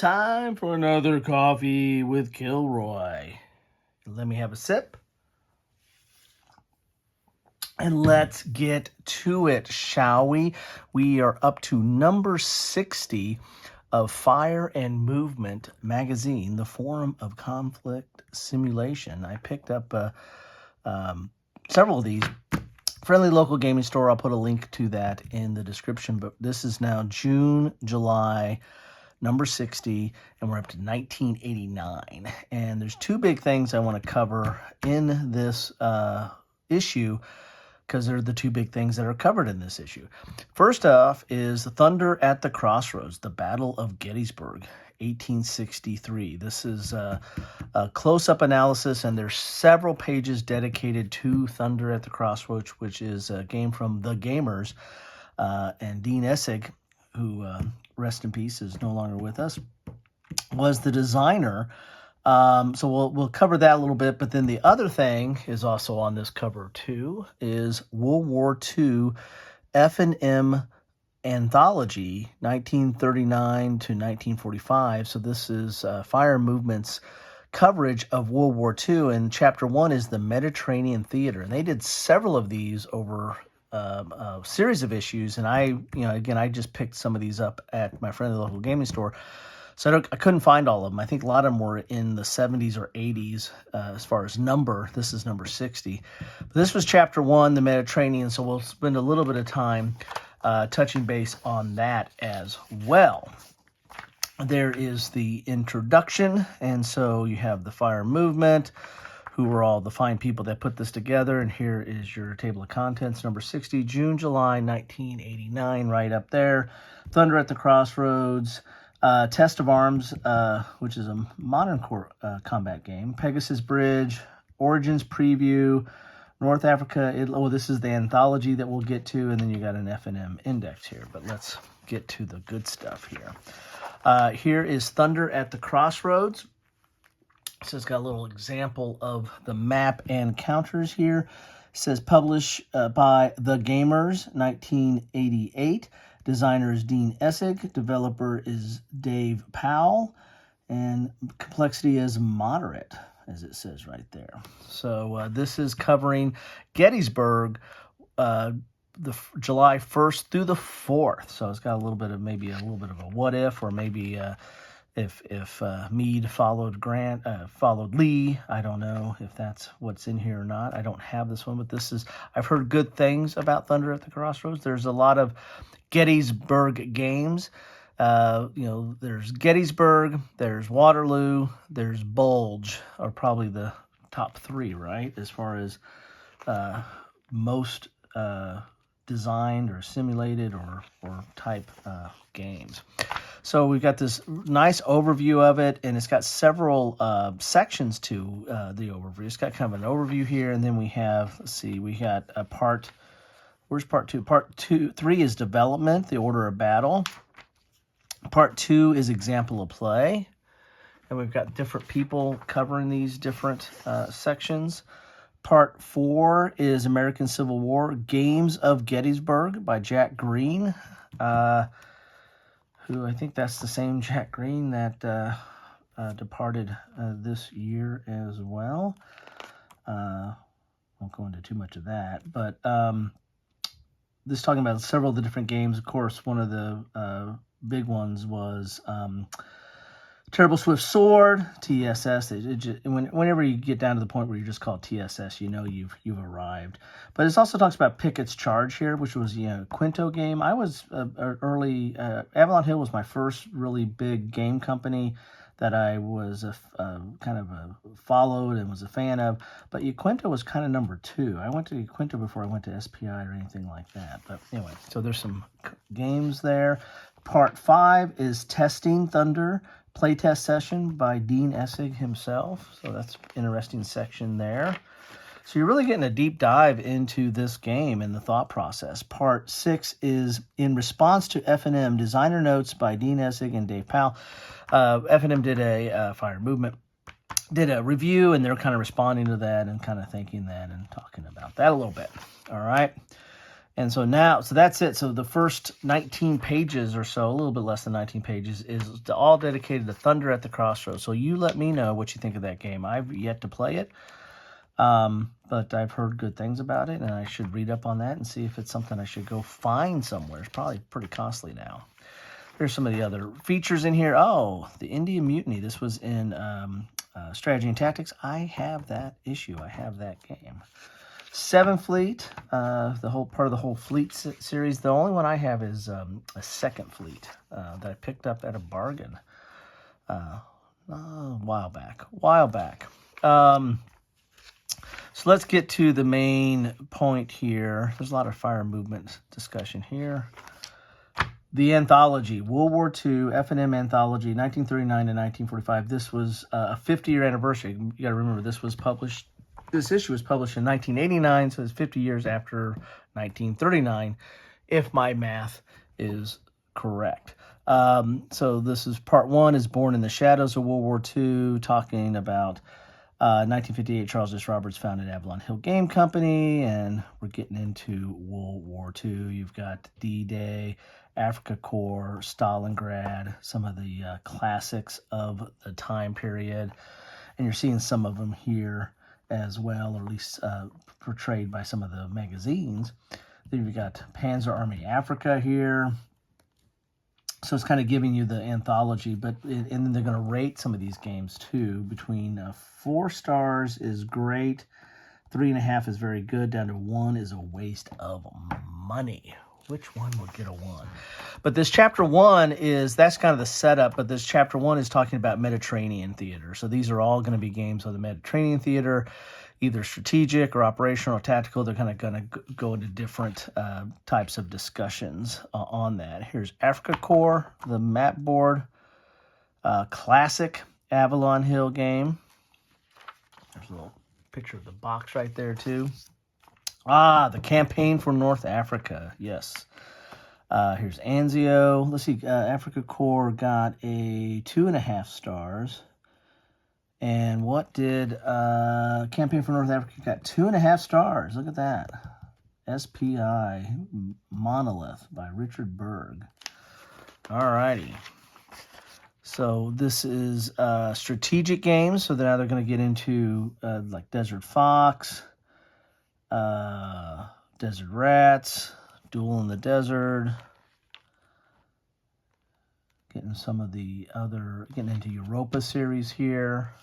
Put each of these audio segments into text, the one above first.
Time for another coffee with Kilroy. Let me have a sip. And let's get to it, shall we? We are up to number 60 of Fire and Movement magazine, the Forum of Conflict Simulation. I picked up several of these. Friendly local gaming store. I'll put a link to that in the description. But this is now June, July, number 60, and we're up to 1989. And there's two big things I want to cover in this issue, because they're the two big things that are covered in this issue. First off is Thunder at the Crossroads, the Battle of Gettysburg, 1863. This is a close-up analysis, and there's several pages dedicated to Thunder at the Crossroads, which is a game from The Gamers, and Dean Essig, who, rest in peace, is no longer with us, was the designer. So we'll cover that a little bit, but then the other thing is also on this cover too, is World War II F&M Anthology, 1939 to 1945. So this is Fire Movement's coverage of World War II, and chapter 1 is the Mediterranean Theater, and they did several of these over a series of issues, and I just picked some of these up at my friendly local gaming store. So I couldn't find all of them. I think a lot of them were in the 70s or 80s as far as number. This is number 60. But this was chapter 1, the Mediterranean, so we'll spend a little bit of time touching base on that as well. There is the introduction, and so you have the Fire Movement, who were all the fine people that put this together, and here is your table of contents, number 60, June, July, 1989, right up there. Thunder at the Crossroads, Test of Arms, which is a modern combat game, Pegasus Bridge, Origins Preview, North Africa, this is the Anthology that we'll get to, and then you got an F&M index here, but let's get to the good stuff here. Here is Thunder at the Crossroads. So it's got a little example of the map and counters here. It says published by The Gamers, 1988. Designer is Dean Essig. Developer is Dave Powell. And complexity is moderate, as it says right there. So this is covering Gettysburg, the July 1st through the 4th. So it's got a little bit of a what if, or maybe if Meade followed Lee. I don't know if that's what's in here or not. I don't have this one, but I've heard good things about Thunder at the Crossroads. There's a lot of Gettysburg games. There's Gettysburg, there's Waterloo, there's Bulge, are probably the top three, right? As far as most designed or simulated or type games. So we've got this nice overview of it, and it's got several sections to the overview. It's got kind of an overview here, and then we have, we got a part. Where's part 2? Part 3 is development, the order of battle. Part 2 is example of play, and we've got different people covering these different sections. Part 4 is American Civil War, Games of Gettysburg by Jack Green, who I think that's the same Jack Green that departed this year as well. Won't go into too much of that, but this is talking about several of the different games. Of course, one of the big ones was Terrible Swift Sword, TSS. Whenever you get down to the point where you just call it TSS, you know you've arrived. But it also talks about Pickett's Charge here, which was a Quinto game. I was early. Avalon Hill was my first really big game company that I was followed and was a fan of. But Quinto was kind of number 2. I went to Quinto before I went to SPI or anything like that. But anyway, so there's some games there. Part 5 is Testing Thunder, playtest session by Dean Essig himself. So that's an interesting section there. So you're really getting a deep dive into this game and the thought process. Part 6 is In Response to F&M, designer notes by Dean Essig and Dave Powell. F&M did a Fire Movement, did a review, and they're kind of responding to that and kind of thinking that and talking about that a little bit. All right. And so now, so that's it. So the first 19 pages or so, a little bit less than 19 pages, is all dedicated to Thunder at the Crossroads. So you let me know what you think of that game. I've yet to play it, but I've heard good things about it, and I should read up on that and see if it's something I should go find somewhere. It's probably pretty costly now. Here's some of the other features in here. Oh, the Indian Mutiny. This was in Strategy and Tactics. I have that issue. I have that game. Seven Fleet, the whole part of the whole Fleet series. The only one I have is a Second Fleet that I picked up at a bargain a while back. So let's get to the main point here. There's a lot of fire movement discussion here. The Anthology, World War II, F&M Anthology, 1939 to 1945. This was a 50-year anniversary. You got to remember, this issue was published in 1989, so it's 50 years after 1939, if my math is correct. So this is part one, is Born in the Shadows of World War II, talking about 1958, Charles S. Roberts founded Avalon Hill Game Company, and we're getting into World War II. You've got D-Day, Africa Corps, Stalingrad, some of the classics of the time period. And you're seeing some of them here as well, or at least portrayed by some of the magazines. Then you've got Panzer Army Africa here. So it's kind of giving you the anthology, and then they're going to rate some of these games too. Between 4 stars is great, 3.5 is very good, down to 1 is a waste of money. Which one will get a 1? But this chapter 1 that's kind of the setup, but this chapter 1 is talking about Mediterranean theater. So these are all going to be games of the Mediterranean theater, either strategic or operational or tactical. They're kind of going to go into different types of discussions on that. Here's Africa Corps, the map board, classic Avalon Hill game. There's a little picture of the box right there too. The Campaign for North Africa, yes. Here's Anzio. Let's see, Africa Corps got a 2.5 stars. And what did Campaign for North Africa got? 2.5 stars. Look at that. SPI Monolith by Richard Berg. All righty. So this is strategic games. So now they're going to get into like Desert Fox, Desert Rats, Duel in the Desert. Getting some of the other, getting into Europa series here.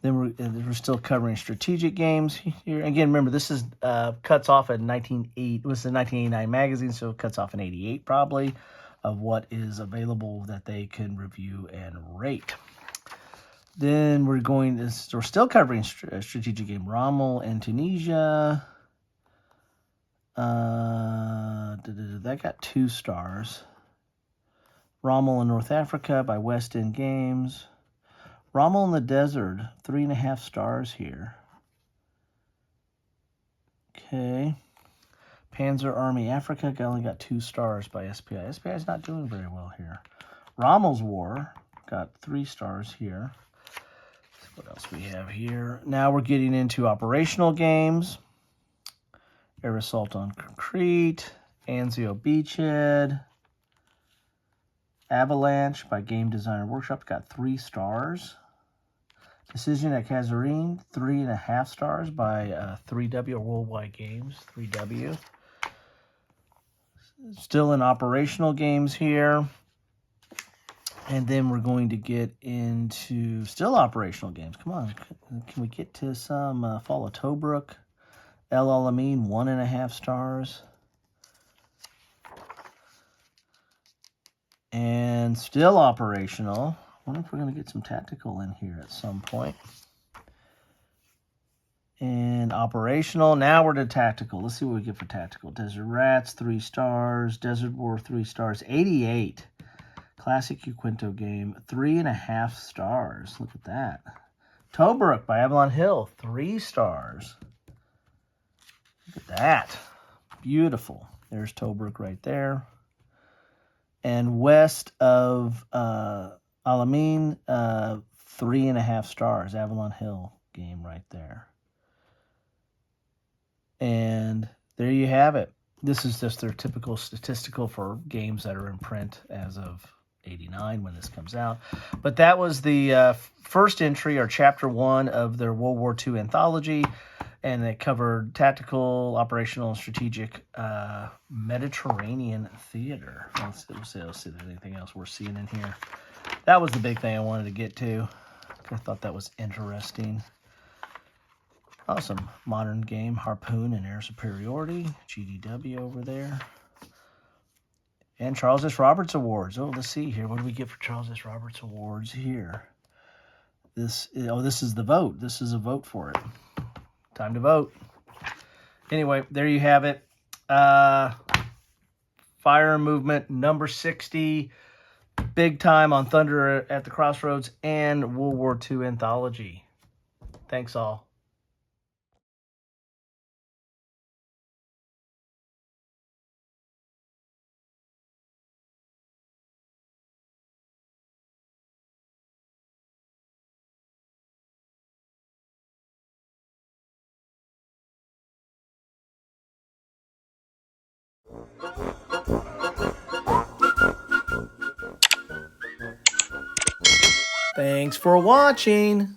Then we're still covering strategic games here. Again, remember, this is cuts off at 1980. It was the 1989 magazine, so it cuts off in 88 probably of what is available that they can review and rate. Then we're still covering strategic game. Rommel and Tunisia. That got 2 stars. Rommel in North Africa by West End Games. Rommel in the Desert, 3.5 stars here. Okay. Panzer Army Africa only got 2 stars by SPI. SPI is not doing very well here. Rommel's War got 3 stars here. What else we have here? Now we're getting into operational games. Air Assault on Crete, Anzio Beachhead, Avalanche by Game Designer Workshop got 3 stars. Decision at Kazarine, 3.5 stars by 3W, or Worldwide Games, 3W. Still in operational games here. And then we're going to get into still operational games. Come on, can we get to some Fall of Tobruk? El Alamein, 1.5 stars. And still operational. I wonder if we're going to get some tactical in here at some point. And operational. Now we're to tactical. Let's see what we get for tactical. Desert Rats, 3 stars. Desert War, 3 stars. 88. Classic Uquinto game, 3.5 stars. Look at that. Tobruk by Avalon Hill, 3 stars. Look at that. Beautiful. There's Tobruk right there. And west of Alamein, 3.5 stars. Avalon Hill game right there. And there you have it. This is just their typical statistical for games that are in print as of 89 when this comes out. But that was the first entry or chapter 1 of their World War II anthology, and it covered tactical, operational, and strategic Mediterranean theater. Let's see if there's anything else we're seeing in here. That was the big thing I wanted to get to. I thought that was interesting. Awesome. Modern game, Harpoon and Air Superiority. GDW over there. And Charles S. Roberts Awards. Oh, let's see here. What do we get for Charles S. Roberts Awards here? This is the vote. This is a vote for it. Time to vote. Anyway, there you have it. Fire and Movement, number 60. Big time on Thunder at the Crossroads and World War II anthology. Thanks all. Thanks for watching.